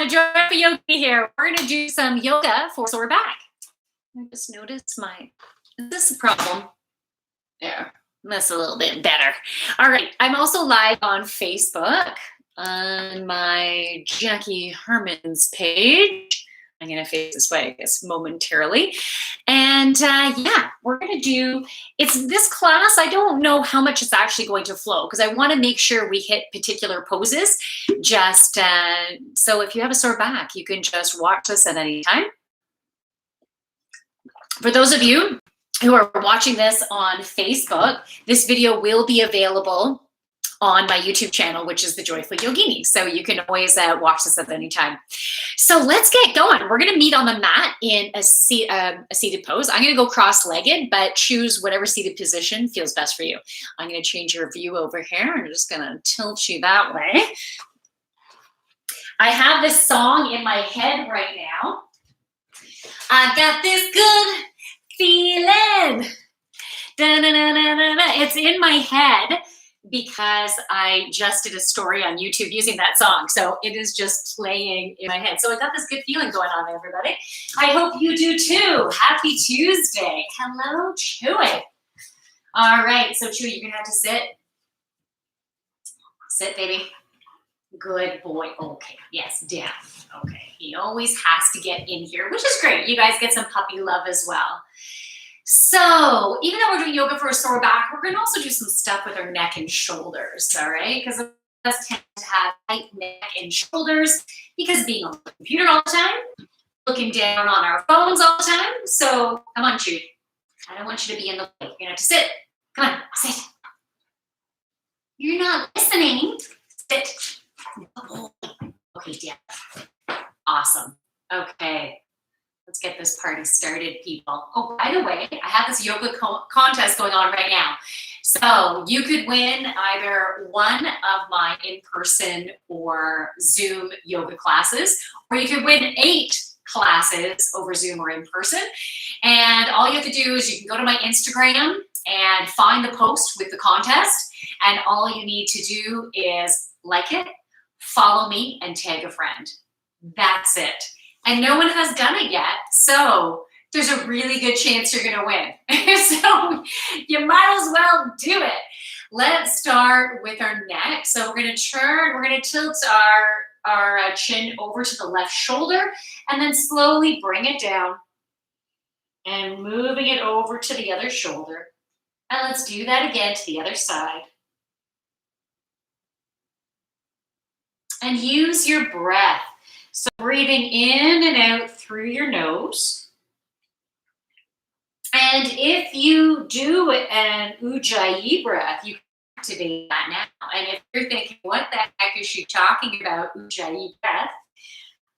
Joyful Yogi here. We're going to do some yoga for sore back. I just noticed is this a problem? There, that's a little bit better. All right, I'm also live on Facebook on my Jackie Herman's page. I'm going to face this way, I guess, momentarily. And yeah, we're going to do, it's this class, I don't know how much it's actually going to flow because I want to make sure we hit particular poses. Just so if you have a sore back, you can just watch this at any time. For those of you who are watching this on Facebook, this video will be available on my YouTube channel, which is the Joyful Yogini. So you can always watch this at any time. So let's get going. We're going to meet on the mat in a seated pose. I'm going to go cross-legged, but choose whatever seated position feels best for you. I'm going to change your view over here. I'm just going to tilt you that way. I have this song in my head right now. I got this good feeling. Da-na-na-na-na-na. It's in my head because I just did a story on YouTube using that song. So it is just playing in my head. So I got this good feeling going on, everybody. I hope you do too. Happy Tuesday. Hello, Chewy. All right, so Chewy, you're gonna have to sit. Sit, baby. Good boy. Okay, yes, down. Okay, he always has to get in here, which is great. You guys get some puppy love as well. So even though we're doing yoga for a sore back, we're going to also do some stuff with our neck and shoulders, all right? Because us tend to have tight neck and shoulders because being on the computer all the time, looking down on our phones all the time. So come on, Chewy. I don't want you to be in the way. You're going to have to sit. Come on, sit. You're not listening. Sit. Okay, yeah. Awesome. Okay. Let's get this party started, people. Oh, by the way, I have this yoga contest going on right now. So you could win either one of my in-person or Zoom yoga classes, or you could win 8 classes over Zoom or in person. And all you have to do is you can go to my Instagram and find the post with the contest. And all you need to do is like it, follow me, and tag a friend. That's it. And no one has done it yet, so there's a really good chance you're going to win. So you might as well do it. Let's start with our neck. So we're going to tilt our chin over to the left shoulder and then slowly bring it down and moving it over to the other shoulder. And let's do that again to the other side. And use your breath. So breathing in and out through your nose. And if you do an Ujjayi breath, you can activate that now. And if you're thinking, what the heck is she talking about, Ujjayi breath?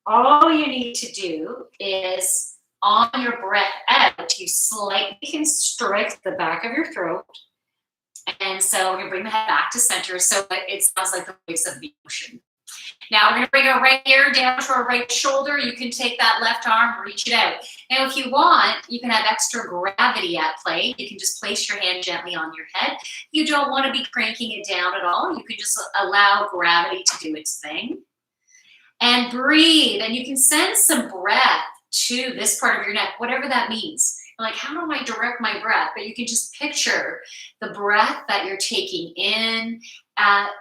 All you need to do is on your breath out, you slightly constrict the back of your throat. And so we're going to bring the head back to center so it sounds like the waves of the ocean. Now we're going to bring our right ear down to our right shoulder. You can take that left arm, reach it out. Now if you want, you can have extra gravity at play. You can just place your hand gently on your head. You don't want to be cranking it down at all. You can just allow gravity to do its thing. And breathe. And you can send some breath to this part of your neck, whatever that means. Like, how do I direct my breath? But you can just picture the breath that you're taking in,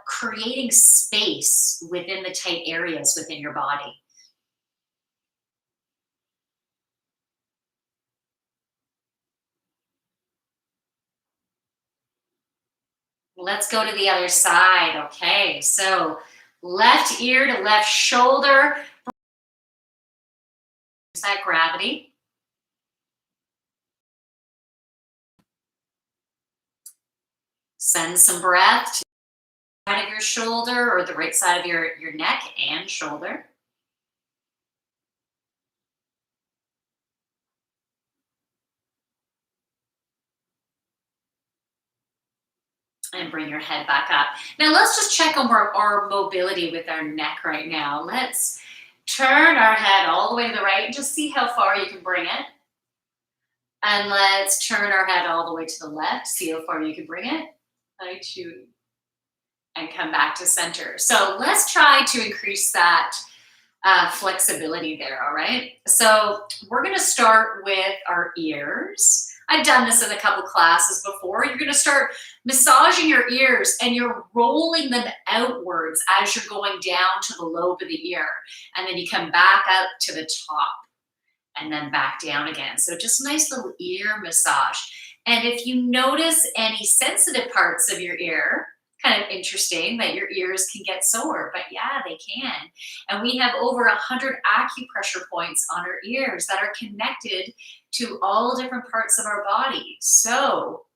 creating space within the tight areas within your body. Let's go to the other side. Okay, so left ear to left shoulder. Is that gravity? Send some breath to the side of your shoulder or the right side of your neck and shoulder. And bring your head back up. Now let's just check on our mobility with our neck right now. Let's turn our head all the way to the right and just see how far you can bring it. And let's turn our head all the way to the left. See how far you can bring it. I choose. And come back to center. So let's try to increase that flexibility there, all right? So we're gonna start with our ears. I've done this in a couple classes before. You're gonna start massaging your ears and you're rolling them outwards as you're going down to the lobe of the ear. And then you come back up to the top and then back down again. So just a nice little ear massage. And if you notice any sensitive parts of your ear, kind of interesting that your ears can get sore, but yeah, they can. And we have over 100 acupressure points on our ears that are connected to all different parts of our body. So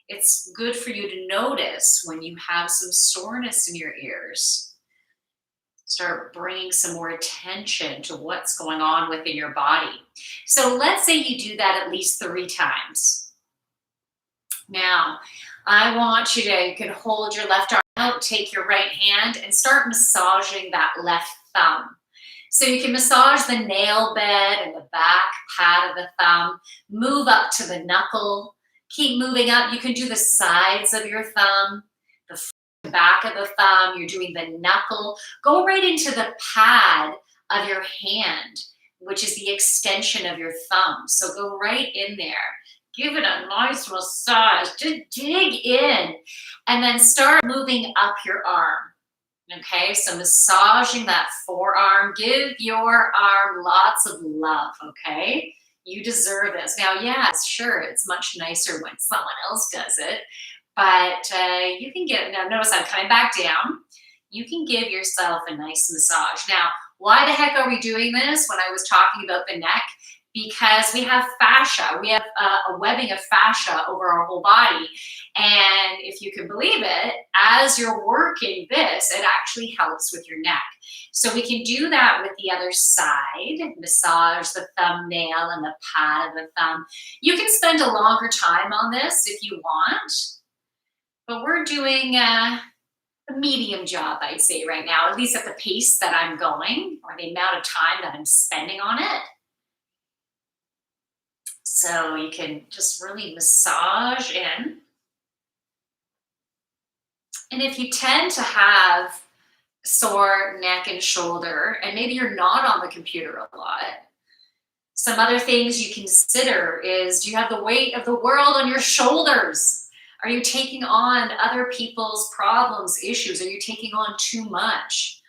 it's good for you to notice when you have some soreness in your ears. Start bringing some more attention to what's going on within your body. So let's say you do that at least 3 times. Now, I want you can hold your left arm out, take your right hand, and start massaging that left thumb. So you can massage the nail bed and the back pad of the thumb, move up to the knuckle, keep moving up. You can do the sides of your thumb, the back of the thumb, you're doing the knuckle. Go right into the pad of your hand, which is the extension of your thumb. So go right in there. Give it a nice massage. Just dig in and then start moving up your arm. Okay, so massaging that forearm. Give your arm lots of love, okay? You deserve this. Now, yes, sure, it's much nicer when someone else does it, but you can now notice I'm coming back down. You can give yourself a nice massage. Now, why the heck are we doing this when I was talking about the neck? Because we have fascia. We have a webbing of fascia over our whole body. And if you can believe it, as you're working this, it actually helps with your neck. So we can do that with the other side, massage the thumbnail and the pad of the thumb. You can spend a longer time on this if you want, but we're doing a medium job, I'd say right now, at least at the pace that I'm going or the amount of time that I'm spending on it. So you can just really massage in. And if you tend to have sore neck and shoulder, and maybe you're not on the computer a lot, some other things you consider is, do you have the weight of the world on your shoulders? Are you taking on other people's problems, issues? Are you taking on too much?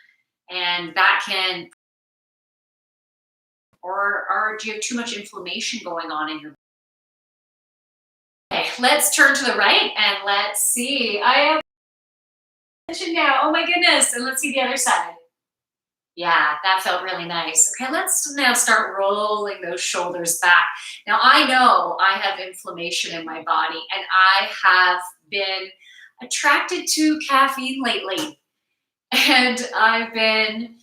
And that can, or do you have too much inflammation going on in your body? Okay, let's turn to the right and let's see. I have attention now. Oh my goodness. And let's see the other side. Yeah, that felt really nice. Okay, let's now start rolling those shoulders back. Now, I know I have inflammation in my body, and I have been attracted to caffeine lately. And I've been,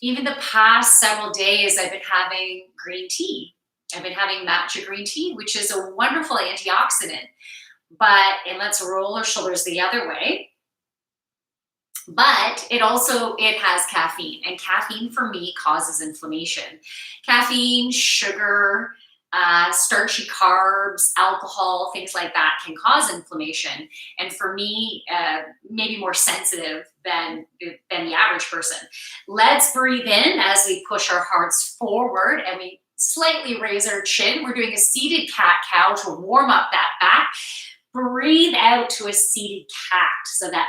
even the past several days, I've been having green tea. I've been having matcha green tea, which is a wonderful antioxidant. And let's roll our shoulders the other way. But it has caffeine, and caffeine for me causes inflammation. Caffeine, sugar, starchy carbs, alcohol, things like that can cause inflammation. And for me, maybe more sensitive than the average person. Let's breathe in as we push our hearts forward and we slightly raise our chin. We're doing a seated cat-cow to warm up that back. Breathe out to a seated cat so that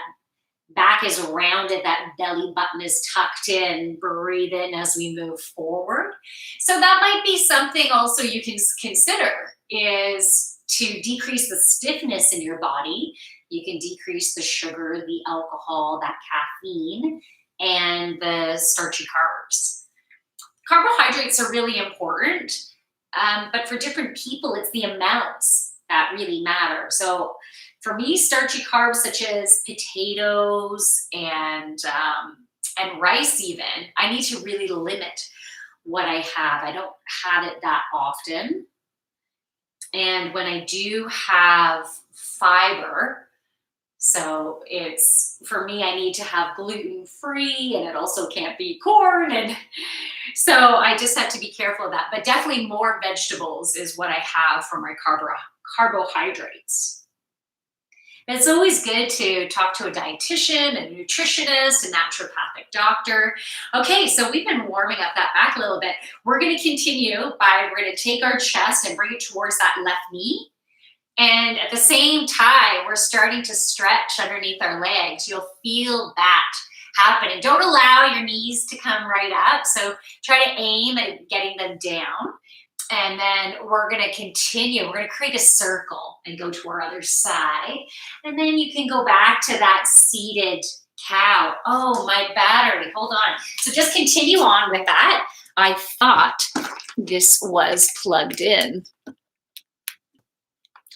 back is rounded, that belly button is tucked in. Breathe in as we move forward. So that might be something also you can consider, is to decrease the stiffness in your body. You can decrease the sugar, the alcohol, that caffeine, and the starchy carbs. Carbohydrates are really important, but for different people, it's the amounts that really matter. So for me, starchy carbs such as potatoes and rice even, I need to really limit what I have. I don't have it that often. And when I do have fiber, so for me, I need to have gluten-free, and it also can't be corn. And so I just have to be careful of that. But definitely more vegetables is what I have for my carbohydrates. It's always good to talk to a dietitian, a nutritionist, a naturopathic doctor. Okay, so we've been warming up that back a little bit. We're going to continue by, we're going to take our chest and bring it towards that left knee. And at the same time, we're starting to stretch underneath our legs. You'll feel that happen. And don't allow your knees to come right up. So try to aim at getting them down. And then we're going to continue. We're going to create a circle and go to our other side. And then you can go back to that seated cow. Oh, my battery. Hold on. So just continue on with that. I thought this was plugged in.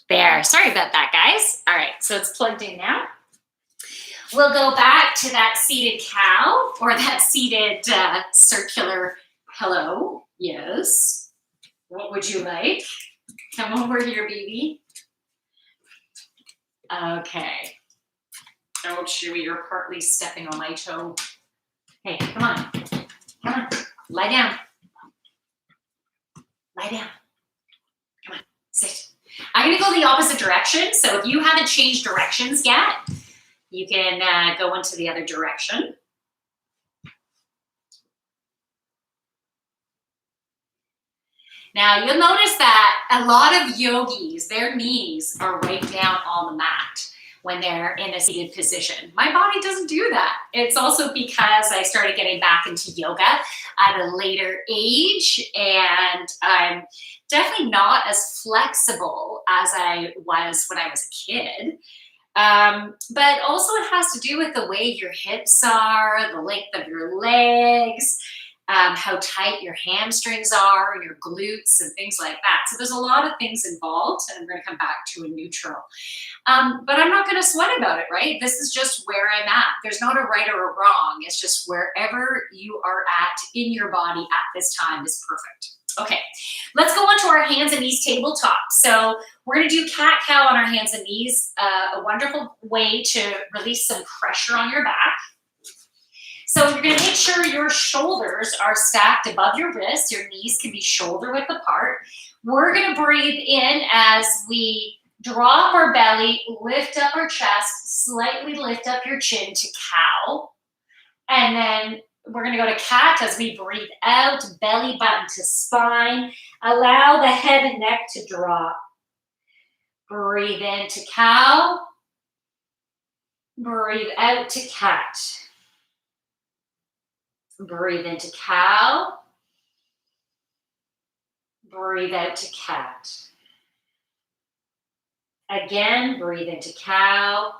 There. Sorry about that, guys. All right. So it's plugged in now. We'll go back to that seated cow or that seated circular hello. Yes. What would you like? Come over here, baby. Okay. Oh, Chewy, you're partly stepping on my toe. Hey, come on. Come on. Lie down. Lie down. Come on. Sit. I'm going to go the opposite direction. So if you haven't changed directions yet, you can go into the other direction. Now, you'll notice that a lot of yogis, their knees are right down on the mat when they're in a seated position. My body doesn't do that. It's also because I started getting back into yoga at a later age, and I'm definitely not as flexible as I was when I was a kid. But also it has to do with the way your hips are, the length of your legs, how tight your hamstrings are, your glutes, and things like that. So there's a lot of things involved, and I'm going to come back to a neutral. But I'm not going to sweat about it, right? This is just where I'm at. There's not a right or a wrong. It's just wherever you are at in your body at this time is perfect. Okay, let's go on to our hands and knees tabletop. So we're going to do cat-cow on our hands and knees, a wonderful way to release some pressure on your back. So you're going to make sure your shoulders are stacked above your wrists. Your knees can be shoulder width apart. We're going to breathe in as we drop our belly, lift up our chest, slightly lift up your chin to cow. And then we're going to go to cat as we breathe out, belly button to spine. Allow the head and neck to drop. Breathe into cow. Breathe out to cat. Breathe into cow. Breathe out to cat. Again, breathe into cow.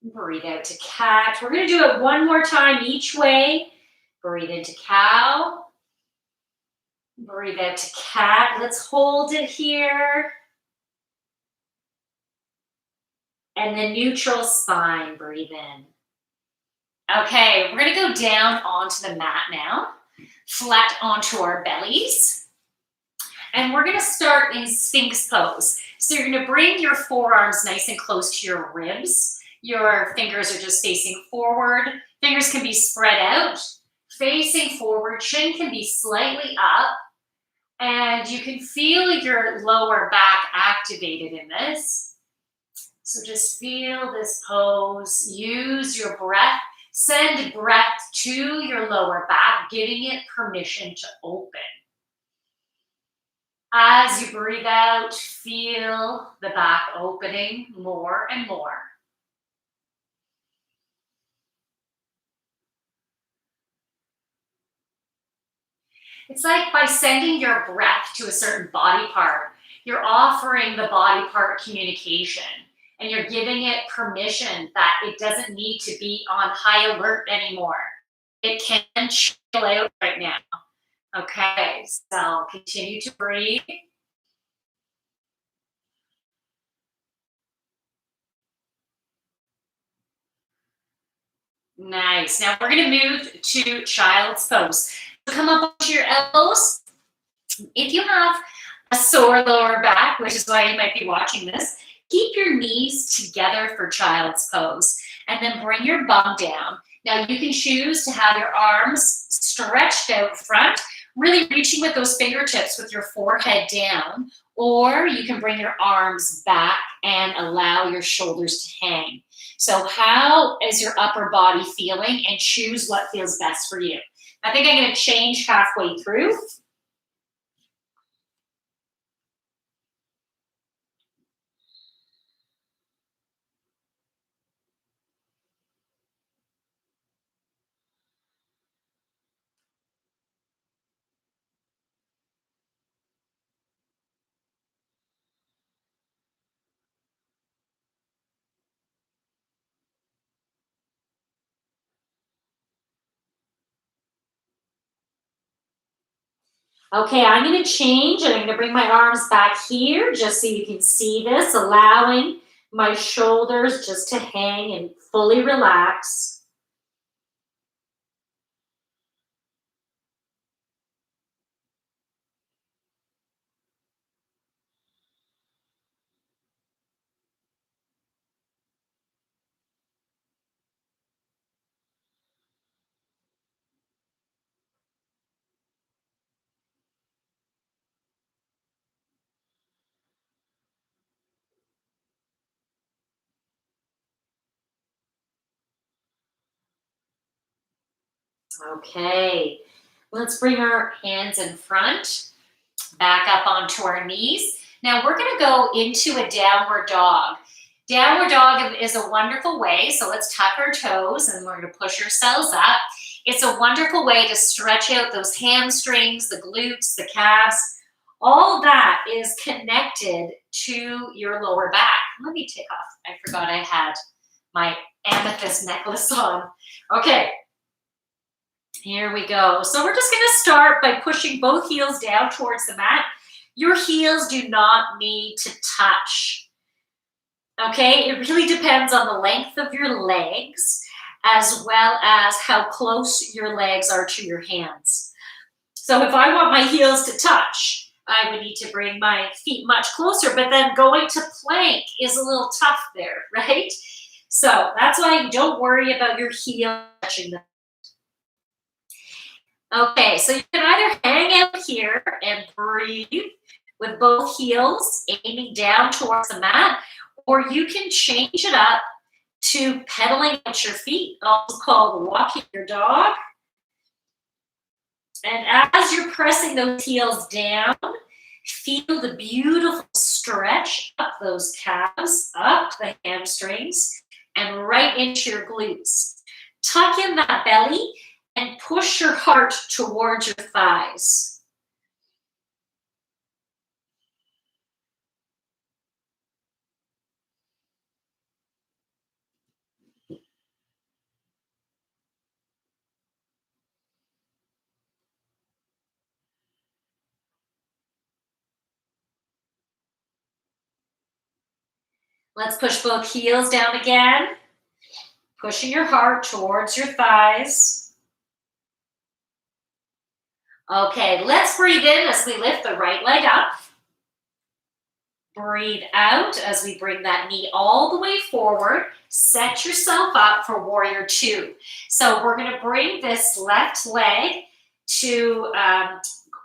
Breathe out to cat. We're going to do it one more time each way. Breathe into cow. Breathe out to cat. Let's hold it here. And then neutral spine, breathe in. Okay, we're going to go down onto the mat now, flat onto our bellies. And we're going to start in Sphinx pose. So you're going to bring your forearms nice and close to your ribs. Your fingers are just facing forward. Fingers can be spread out, facing forward. Chin can be slightly up. And you can feel your lower back activated in this. So just feel this pose. Use your breath. Send breath to your lower back, giving it permission to open. As you breathe out, feel the back opening more and more. It's like by sending your breath to a certain body part, you're offering the body part communication. And you're giving it permission that it doesn't need to be on high alert anymore. It can chill out right now. Okay, so continue to breathe. Nice. Now we're going to move to child's pose. Come up onto your elbows. If you have a sore lower back, which is why you might be watching this, keep your knees together for child's pose and then bring your bum down. Now you can choose to have your arms stretched out front, really reaching with those fingertips with your forehead down, or you can bring your arms back and allow your shoulders to hang. So how is your upper body feeling, and choose what feels best for you. I think I'm going to change halfway through. Okay, I'm going to change, and I'm going to bring my arms back here just so you can see this, allowing my shoulders just to hang and fully relax. Okay, let's bring our hands in front, back up onto our knees. Now we're going to go into a downward dog. Downward dog is a wonderful way, so let's tuck our toes and we're going to push ourselves up. It's a wonderful way to stretch out those hamstrings, the glutes, the calves. All of that is connected to your lower back. Let me take off. I forgot I had my amethyst necklace on. Okay, here we go. So we're just going to start by pushing both heels down towards the mat. Your heels do not need to touch. Okay, it really depends on the length of your legs as well as how close your legs are to your hands. So if I want my heels to touch, I would need to bring my feet much closer, but then going to plank is a little tough there, right? So that's why don't worry about your heel touching the. Okay, so you can either hang out here and breathe with both heels aiming down towards the mat, or you can change it up to pedaling at your feet, also called walking your dog. And as you're pressing those heels down, feel the beautiful stretch up those calves, up the hamstrings, and right into your glutes. Tuck in that belly and push your heart towards your thighs. Let's push both heels down again, pushing your heart towards your thighs. Okay, let's breathe in as we lift the right leg up. Breathe out as we bring that knee all the way forward. Set yourself up for warrior two. So we're going to bring this left leg to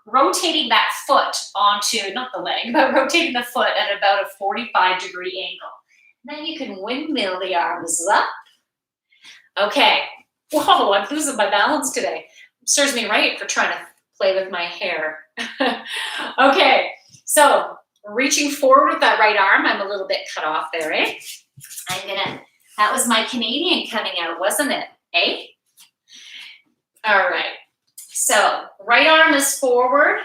rotating that foot onto, not the leg, but rotating the foot at about a 45-degree angle. Then you can windmill the arms up. Okay. Whoa, I'm losing my balance today. Serves me right for trying to play with my hair. Okay, so reaching forward with that right arm. I'm a little bit cut off there, eh? That was my Canadian coming out, wasn't it? Eh? All right. So right arm is forward,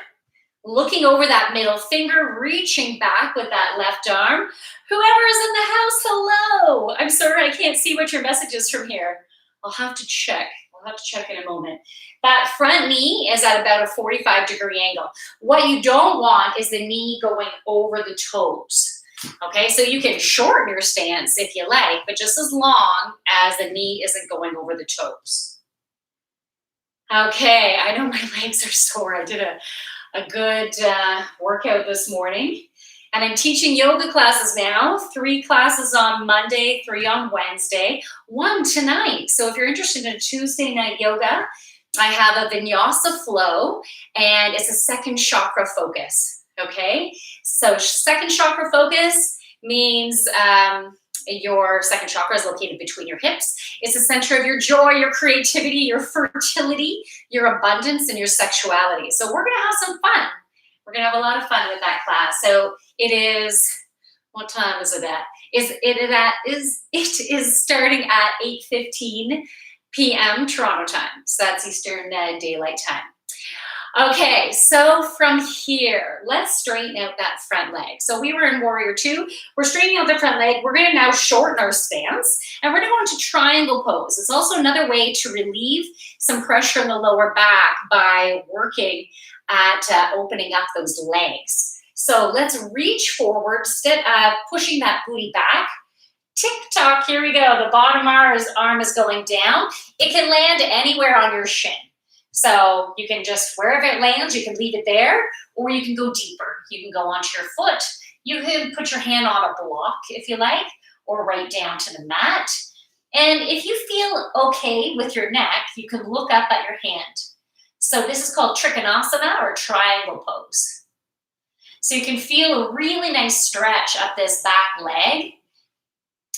looking over that middle finger, reaching back with that left arm. Whoever is in the house, hello. I'm sorry, I can't see what your message is from here. I'll have to check. I'll have to check in a moment. That front knee is at about a 45-degree angle. What you don't want is the knee going over the toes. Okay, so you can shorten your stance if you like, but just as long as the knee isn't going over the toes. Okay, I know my legs are sore. I did a good workout this morning. And I'm teaching yoga classes now, 3 classes on Monday, 3 on Wednesday, 1 tonight. So if you're interested in Tuesday night yoga, I have a vinyasa flow, and it's a second chakra focus, okay? So second chakra focus means your second chakra is located between your hips. It's the center of your joy, your creativity, your fertility, your abundance, and your sexuality. So we're gonna have some fun. We're gonna have a lot of fun with that class. So it is, what time is it at? It is starting at 8:15 p.m. Toronto time. So that's Eastern Daylight Time. Okay, so from here, let's straighten out that front leg. So we were in Warrior Two. We're straightening out the front leg. We're going to now shorten our stance, and we're going to go into Triangle Pose. It's also another way to relieve some pressure in the lower back by working at opening up those legs. So let's reach forward, pushing that booty back. Tick-tock, here we go. The bottom arm is going down. It can land anywhere on your shin. So you can just, wherever it lands, you can leave it there, or you can go deeper. You can go onto your foot. You can put your hand on a block if you like, or right down to the mat. And if you feel okay with your neck, you can look up at your hand. So this is called Trikonasana or Triangle Pose. So you can feel a really nice stretch up this back leg,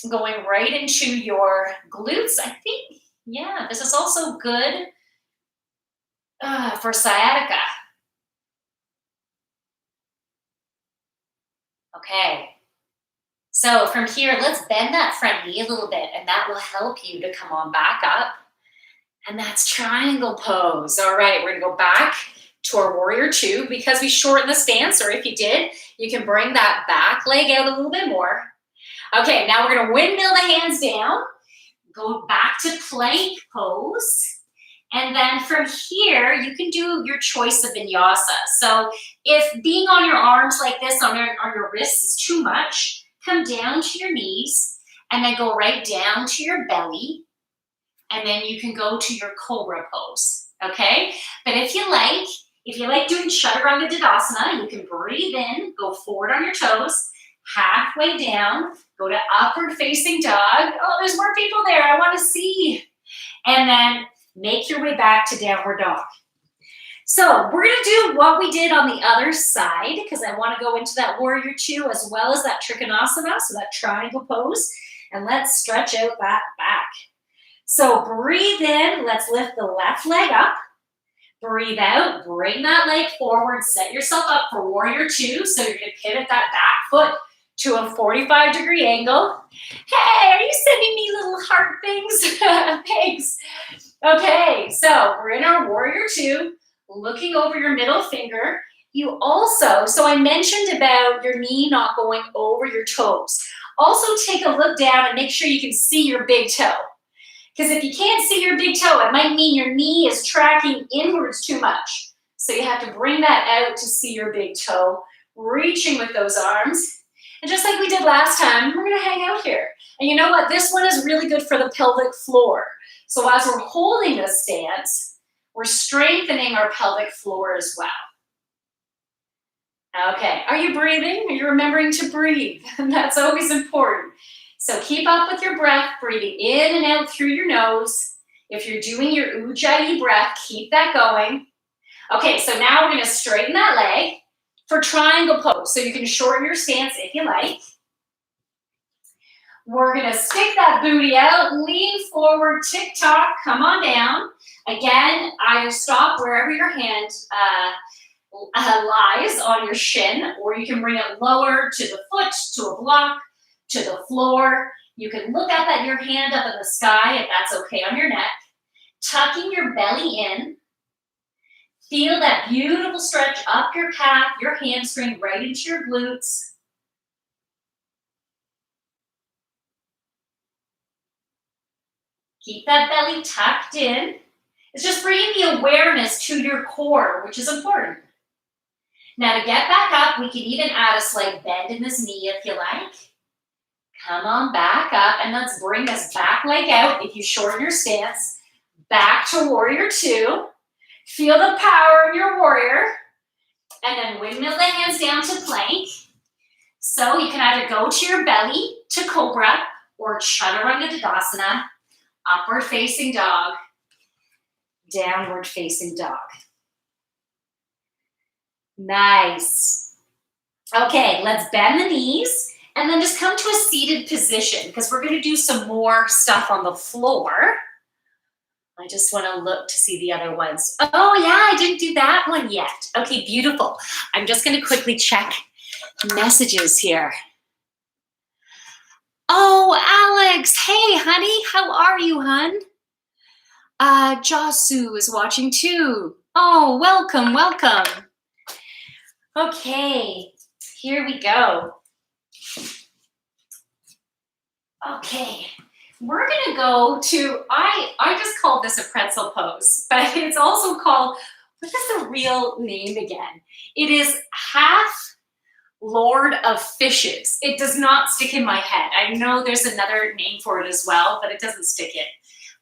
going right into your glutes, I think. Yeah, this is also good for sciatica. Okay. So from here, let's bend that front knee a little bit, and that will help you to come on back up. And that's Triangle Pose. All right, we're gonna go back to our Warrior Two because we shortened the stance, or if you did, you can bring that back leg out a little bit more. Okay, now we're gonna windmill the hands down, go back to plank pose, and then from here, you can do your choice of vinyasa. So if being on your arms like this on your wrists is too much, come down to your knees, and then go right down to your belly, and then you can go to your Cobra Pose, okay? But if you like doing Chaturanga Dandasana, you can breathe in, go forward on your toes, halfway down, go to upward facing dog. Oh, there's more people there, I wanna see. And then make your way back to downward dog. So we're gonna do what we did on the other side because I wanna go into that Warrior Two as well as that Trikonasana, so that Triangle Pose, and let's stretch out that back. So breathe in, let's lift the left leg up. Breathe out, bring that leg forward, set yourself up for Warrior Two. So you're gonna pivot that back foot to a 45-degree angle. Hey, are you sending me little heart things? Thanks. Okay, so we're in our Warrior Two, looking over your middle finger. You also, so I mentioned about your knee not going over your toes. Also take a look down and make sure you can see your big toe. Because if you can't see your big toe, it might mean your knee is tracking inwards too much. So you have to bring that out to see your big toe, reaching with those arms. And just like we did last time, we're gonna hang out here. And you know what? This one is really good for the pelvic floor. So as we're holding this stance, we're strengthening our pelvic floor as well. Okay, are you breathing? Are you remembering to breathe? That's always important. So keep up with your breath, breathing in and out through your nose. If you're doing your Ujjayi breath, keep that going. Okay, so now we're gonna straighten that leg for Triangle Pose. So you can shorten your stance if you like. We're gonna stick that booty out, lean forward, tick-tock, come on down. Again, either stop wherever your hand lies on your shin, or you can bring it lower to the foot, to a block, to the floor. You can look up at your hand up in the sky if that's okay on your neck. Tucking your belly in. Feel that beautiful stretch up your calf, your hamstring, right into your glutes. Keep that belly tucked in. It's just bringing the awareness to your core, which is important. Now to get back up, we can even add a slight bend in this knee if you like. Come on back up, and let's bring this back leg out. If you shorten your stance, back to Warrior Two. Feel the power of your warrior. And then windmill the hands down to plank. So you can either go to your belly to Cobra or Chaturanga Dandasana, upward facing dog. Downward facing dog. Nice. Okay, let's bend the knees and then just come to a seated position because we're going to do some more stuff on the floor. I just want to look to see the other ones. Oh yeah, I didn't do that one yet. Okay, beautiful. I'm just going to quickly check messages here. Oh, Alex. Hey, honey. How are you, hun? Josu is watching too. Oh, welcome, welcome. Okay, here we go. Okay, we're gonna go to, I just called this a pretzel pose, but it's also called, what is the real name again? It is half Lord of Fishes. It does not stick in my head. I know there's another name for it as well, but it doesn't stick in.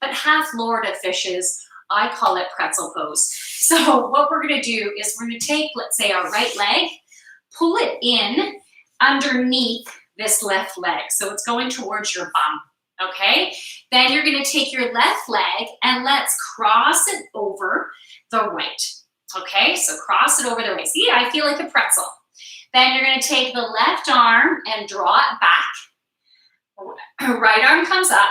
But half Lord of Fishes, I call it pretzel pose. So what we're gonna do is we're gonna take, let's say, our right leg, pull it in underneath this left leg. So it's going towards your bum, okay? Then you're gonna take your left leg and let's cross it over the right, okay? So cross it over the right. See, I feel like a pretzel. Then you're gonna take the left arm and draw it back. Right arm comes up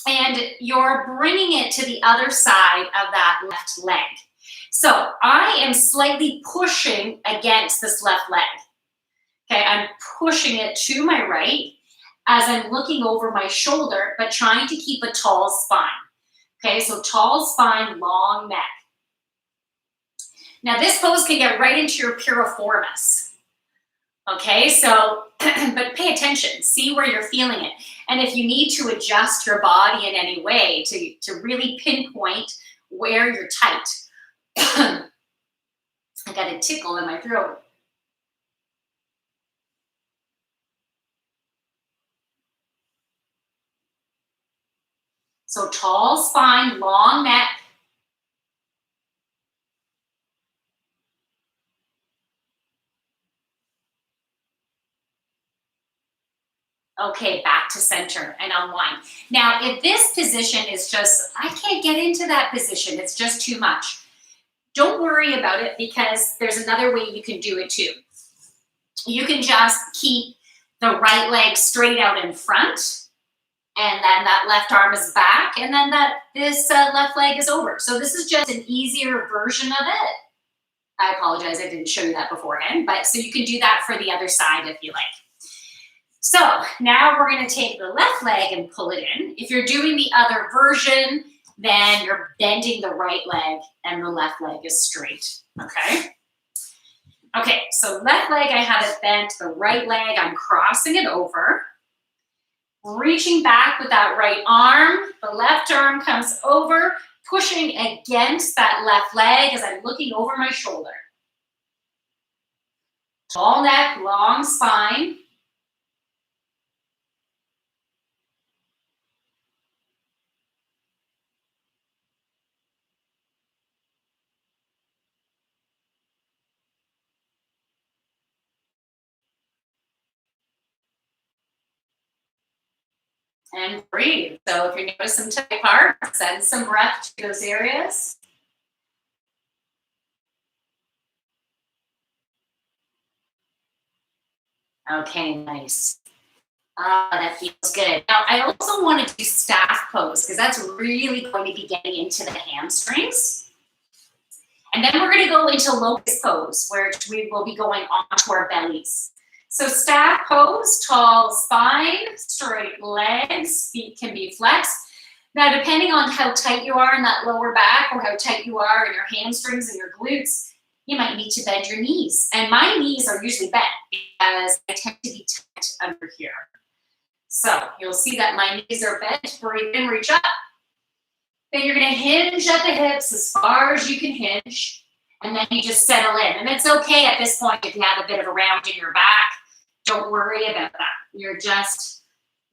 and you're bringing it to the other side of that left leg. So I am slightly pushing against this left leg. Okay, I'm pushing it to my right as I'm looking over my shoulder, but trying to keep a tall spine. Okay, so tall spine, long neck. Now this pose can get right into your piriformis. Okay, so, but pay attention, see where you're feeling it. And if you need to adjust your body in any way to really pinpoint where you're tight. I got a tickle in my throat. So tall spine, long neck. Okay, back to center and unwind. Now, if this position is just, I can't get into that position, it's just too much. Don't worry about it because there's another way you can do it too. You can just keep the right leg straight out in front and then that left arm is back and then this left leg is over. So this is just an easier version of it. I apologize, I didn't show you that beforehand, but so you can do that for the other side if you like. So now we're going to take the left leg and pull it in. If you're doing the other version, then you're bending the right leg and the left leg is straight, okay? Okay, so left leg, I have it bent. The right leg, I'm crossing it over. Reaching back with that right arm. The left arm comes over, pushing against that left leg as I'm looking over my shoulder. Tall neck, long spine. And breathe. So if you notice some tight parts, send some breath to those areas. Okay, nice. That feels good. Now, I also want to do staff pose because that's really going to be getting into the hamstrings. And then we're going to go into locust pose, where we will be going onto our bellies. So staff pose, tall spine, straight legs, feet can be flexed. Now, depending on how tight you are in that lower back or how tight you are in your hamstrings and your glutes, you might need to bend your knees. And my knees are usually bent because I tend to be tight under here. So you'll see that my knees are bent. Breathe in, reach up. Then you're going to hinge at the hips as far as you can hinge. And then you just settle in. And it's okay at this point if you have a bit of a round in your back. Don't worry about that. You're just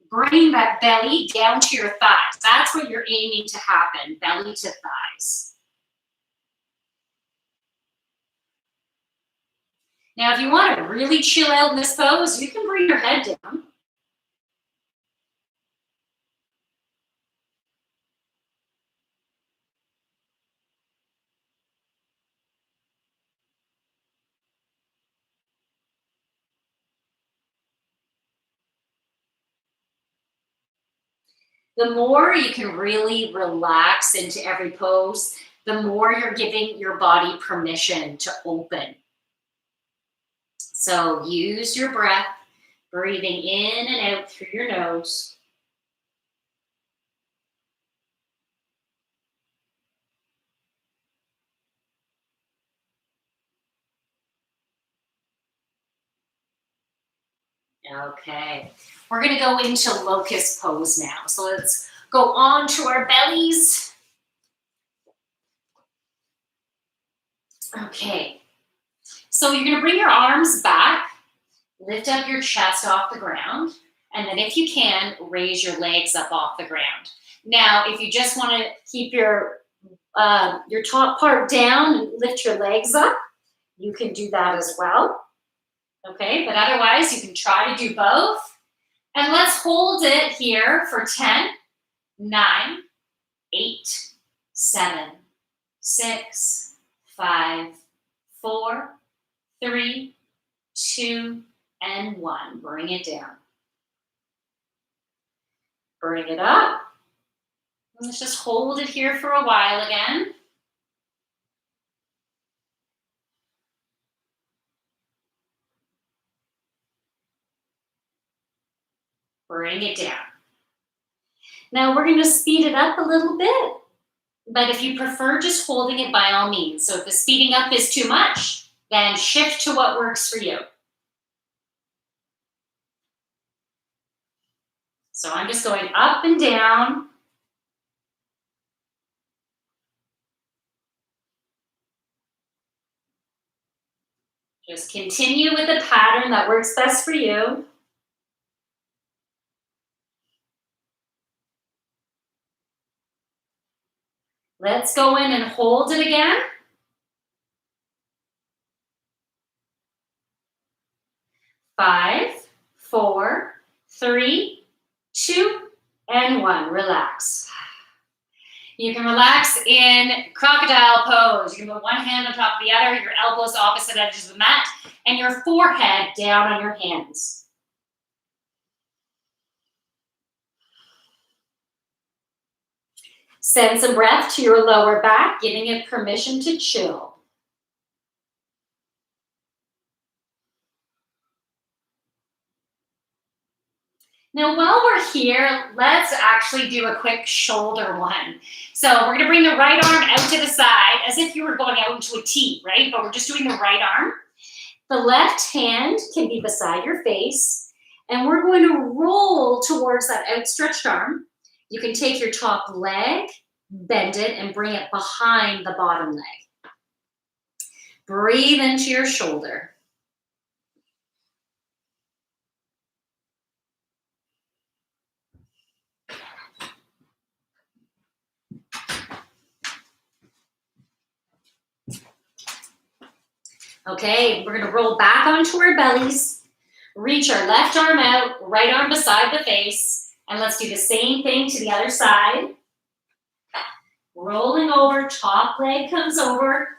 bringing that belly down to your thighs. That's what you're aiming to happen, belly to thighs. Now, if you want to really chill out in this pose, you can bring your head down. The more you can really relax into every pose, the more you're giving your body permission to open. So use your breath, breathing in and out through your nose. Okay, we're gonna go into Locust Pose now. So let's go on to our bellies. Okay, so you're gonna bring your arms back, lift up your chest off the ground, and then if you can, raise your legs up off the ground. Now, if you just wanna keep your top part down and lift your legs up, you can do that as well. Okay, but otherwise you can try to do both. And let's hold it here for 10, 9, 8, 7, 6, 5, 4, 3, 2, and 1. Bring it down. Bring it up. Let's just hold it here for a while again. Bring it down. Now we're going to speed it up a little bit, but if you prefer just holding it, by all means. So if the speeding up is too much, then shift to what works for you. So I'm just going up and down. Just continue with the pattern that works best for you. Let's go in and hold it again. 5, 4, 3, 2, and 1. Relax. You can relax in crocodile pose. You can put one hand on top of the other, your elbows opposite edges of the mat, and your forehead down on your hands. Send some breath to your lower back, giving it permission to chill. Now, while we're here, let's actually do a quick shoulder one. So we're gonna bring the right arm out to the side as if you were going out into a T, right? But we're just doing the right arm. The left hand can be beside your face, and we're going to roll towards that outstretched arm. You can take your top leg, bend it, and bring it behind the bottom leg. Breathe into your shoulder. Okay, we're gonna roll back onto our bellies, reach our left arm out, right arm beside the face, and let's do the same thing to the other side. Rolling over, top leg comes over.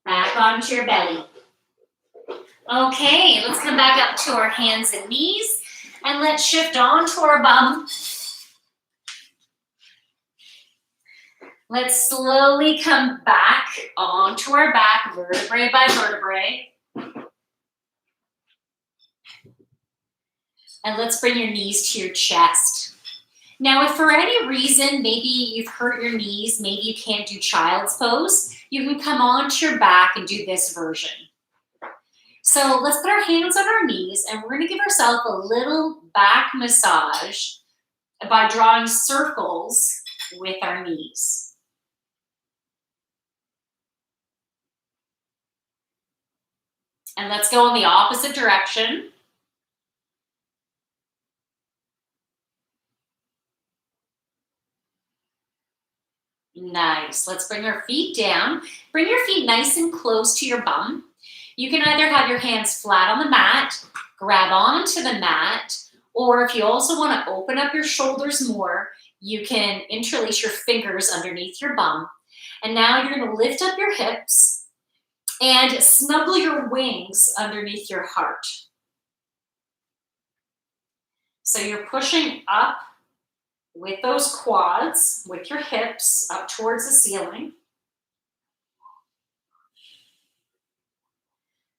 Back onto your belly. Okay, let's come back up to our hands and knees, and let's shift onto our bum. Let's slowly come back onto our back, vertebrae by vertebrae. And let's bring your knees to your chest. Now, if for any reason, maybe you've hurt your knees, maybe you can't do child's pose, you can come onto your back and do this version. So let's put our hands on our knees, and we're gonna give ourselves a little back massage by drawing circles with our knees. And let's go in the opposite direction. Nice. Let's bring our feet down. Bring your feet nice and close to your bum. You can either have your hands flat on the mat, grab onto the mat, Or if you also want to open up your shoulders more, you can interlace your fingers underneath your bum. And now you're going to lift up your hips and snuggle your wings underneath your heart. So you're pushing up with those quads, with your hips up towards the ceiling.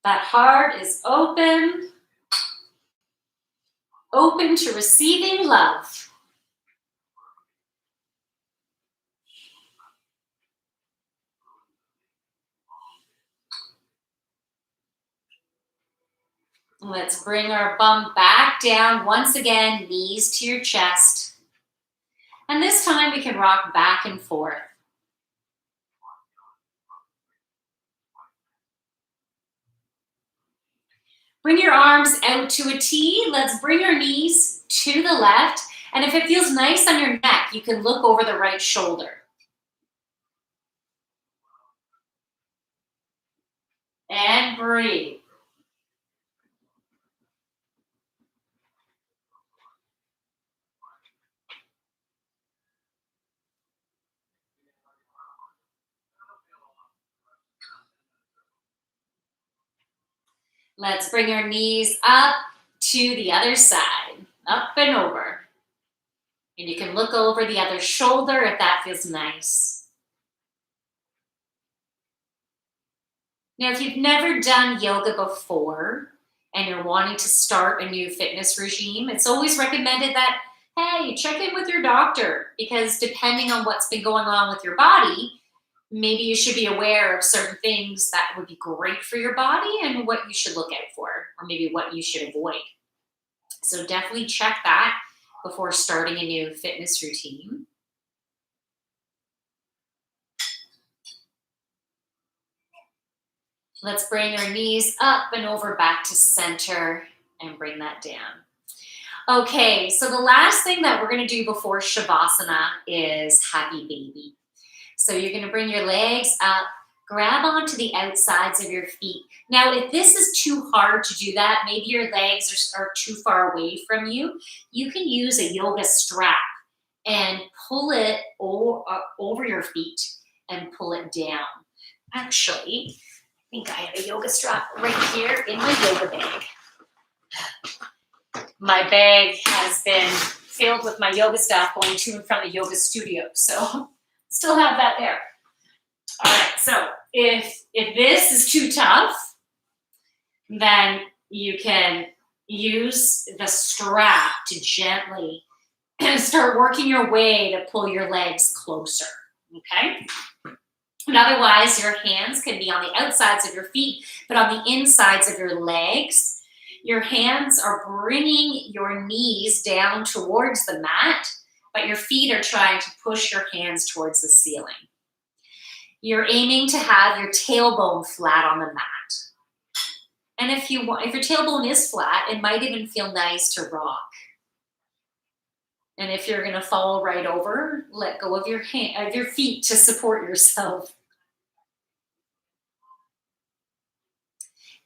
That heart is open to receiving love. Let's bring our bum back down. Once again, knees to your chest. And this time we can rock back and forth. Bring your arms out to a T. Let's bring our knees to the left. And if it feels nice on your neck, you can look over the right shoulder. And breathe. Let's bring our knees up to the other side, up and over. And you can look over the other shoulder if that feels nice. Now, if you've never done yoga before and you're wanting to start a new fitness regime, it's always recommended that, hey, check in with your doctor, because depending on what's been going on with your body, maybe you should be aware of certain things that would be great for your body and what you should look out for, or maybe what you should avoid. So definitely check that before starting a new fitness routine. Let's bring our knees up and over back to center and bring that down. Okay, so the last thing that we're going to do before Shavasana is Happy Baby. So you're going to bring your legs up, grab onto the outsides of your feet. Now, if this is too hard to do that, maybe your legs are too far away from you, you can use a yoga strap and pull it over your feet and pull it down. Actually, I think I have a yoga strap right here in my yoga bag. My bag has been filled with my yoga stuff going to and from the yoga studio, so still have that there. All right, so if this is too tough, then you can use the strap to gently start working your way to pull your legs closer, okay? And otherwise, your hands can be on the outsides of your feet, but on the insides of your legs. Your hands are bringing your knees down towards the mat, but your feet are trying to push your hands towards the ceiling. You're aiming to have your tailbone flat on the mat. And if your tailbone is flat, it might even feel nice to rock. And if you're going to fall right over, let go of your feet to support yourself.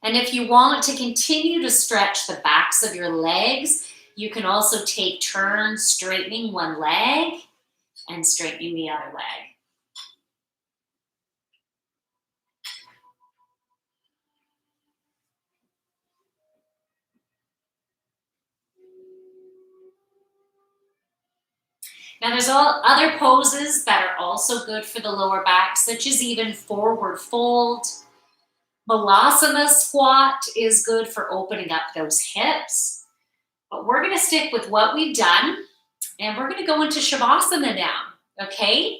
And if you want to continue to stretch the backs of your legs, you can also take turns straightening one leg and straightening the other leg. Now there's all other poses that are also good for the lower back, such as even forward fold. Balasana squat is good for opening up those hips. But we're going to stick with what we've done, and we're going to go into Shavasana now, okay?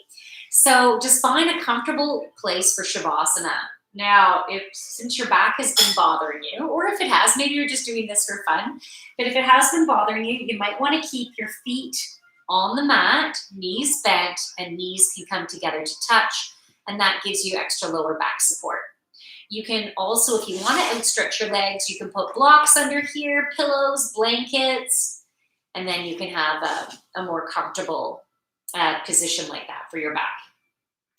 So just find a comfortable place for Shavasana. Now, since your back has been bothering you, or if it has, maybe you're just doing this for fun, but if it has been bothering you, you might want to keep your feet on the mat, knees bent, and knees can come together to touch, and that gives you extra lower back support. You can also, if you want to outstretch your legs, you can put blocks under here, pillows, blankets, and then you can have a more comfortable position like that for your back.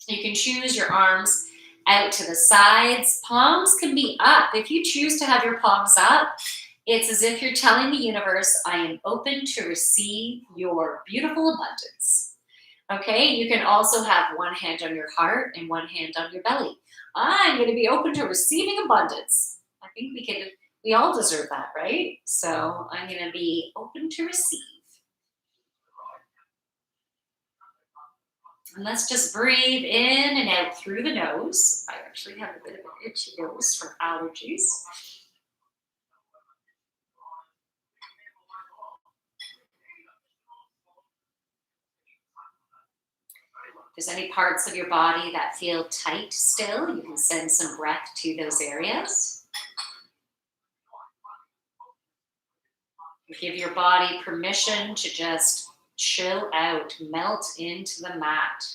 You can choose your arms out to the sides. Palms can be up. If you choose to have your palms up, It's as if you're telling the universe, I am open to receive your beautiful abundance. Okay, you can also have one hand on your heart and one hand on your belly. I'm going to be open to receiving abundance. I think we all deserve that, right? So I'm going to be open to receive. And let's just breathe in and out through the nose. I actually have a bit of an itchy nose for allergies. If there's any parts of your body that feel tight still, you can send some breath to those areas. Give your body permission to just chill out, melt into the mat.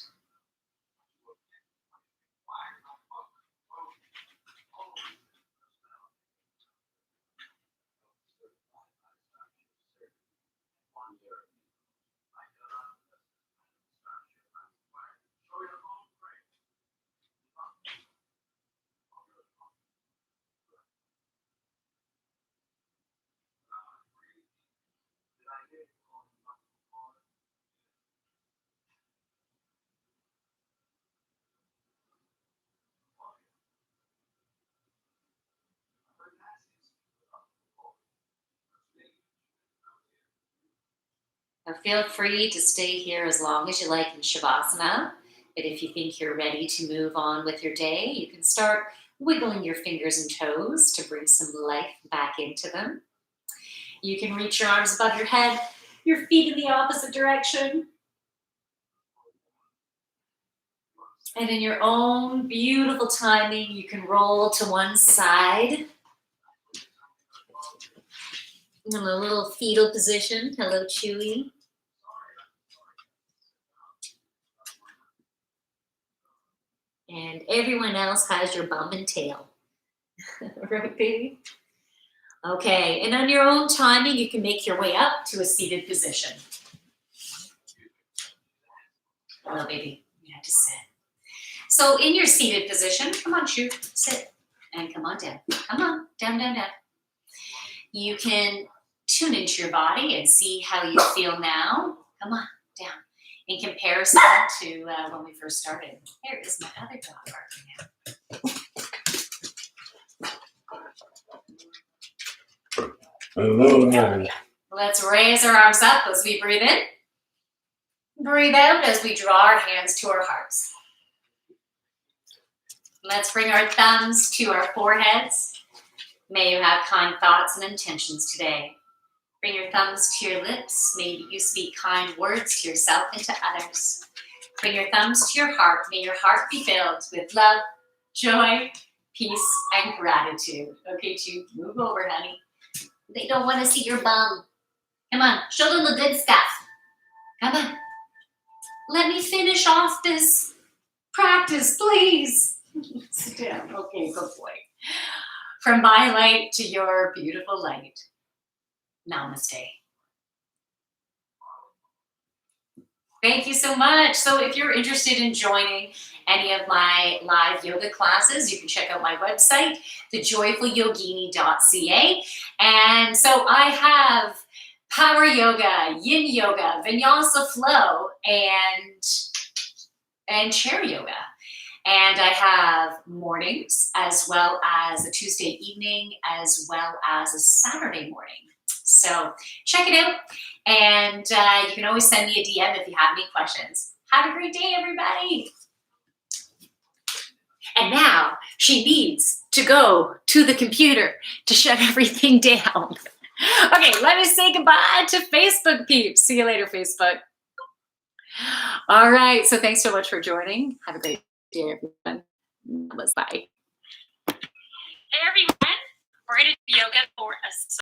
Now feel free to stay here as long as you like in Shavasana. But if you think you're ready to move on with your day, you can start wiggling your fingers and toes to bring some life back into them. You can reach your arms above your head, your feet in the opposite direction. And in your own beautiful timing, you can roll to one side. In a little fetal position. Hello, Chewy. And everyone else has your bum and tail. Right, baby? Okay, and on your own timing, you can make your way up to a seated position. Hello, baby. You have to sit. So in your seated position, come on, Shoo, sit. And come on down. Come on, down, down, down. You can tune into your body and see how you feel now. Come on, down. In comparison to when we first started. Here is my other dog barking now. Let's raise our arms up as we breathe in. Breathe out as we draw our hands to our hearts. Let's bring our thumbs to our foreheads. May you have kind thoughts and intentions today. Bring your thumbs to your lips. May you speak kind words to yourself and to others. Bring your thumbs to your heart. May your heart be filled with love, joy, peace, and gratitude. Okay, Chu, move over, honey. They don't want to see your bum. Come on, show them the good stuff. Come on. Let me finish off this practice, please. Sit down. Okay, good boy. From my light to your beautiful light. Namaste. Thank you so much. So if you're interested in joining any of my live yoga classes, you can check out my website, thejoyfulyogini.ca. And so I have power yoga, yin yoga, vinyasa flow, and chair yoga. And I have mornings as well as a Tuesday evening, as well as a Saturday morning. So check it out. And you can always send me a DM if you have any questions. Have a great day, everybody. And now she needs to go to the computer to shut everything down. Okay, let me say goodbye to Facebook peeps. See you later, Facebook. All right, so thanks so much for joining. Have a great day, everyone. Bye. Hey, everyone. We're going to do yoga for a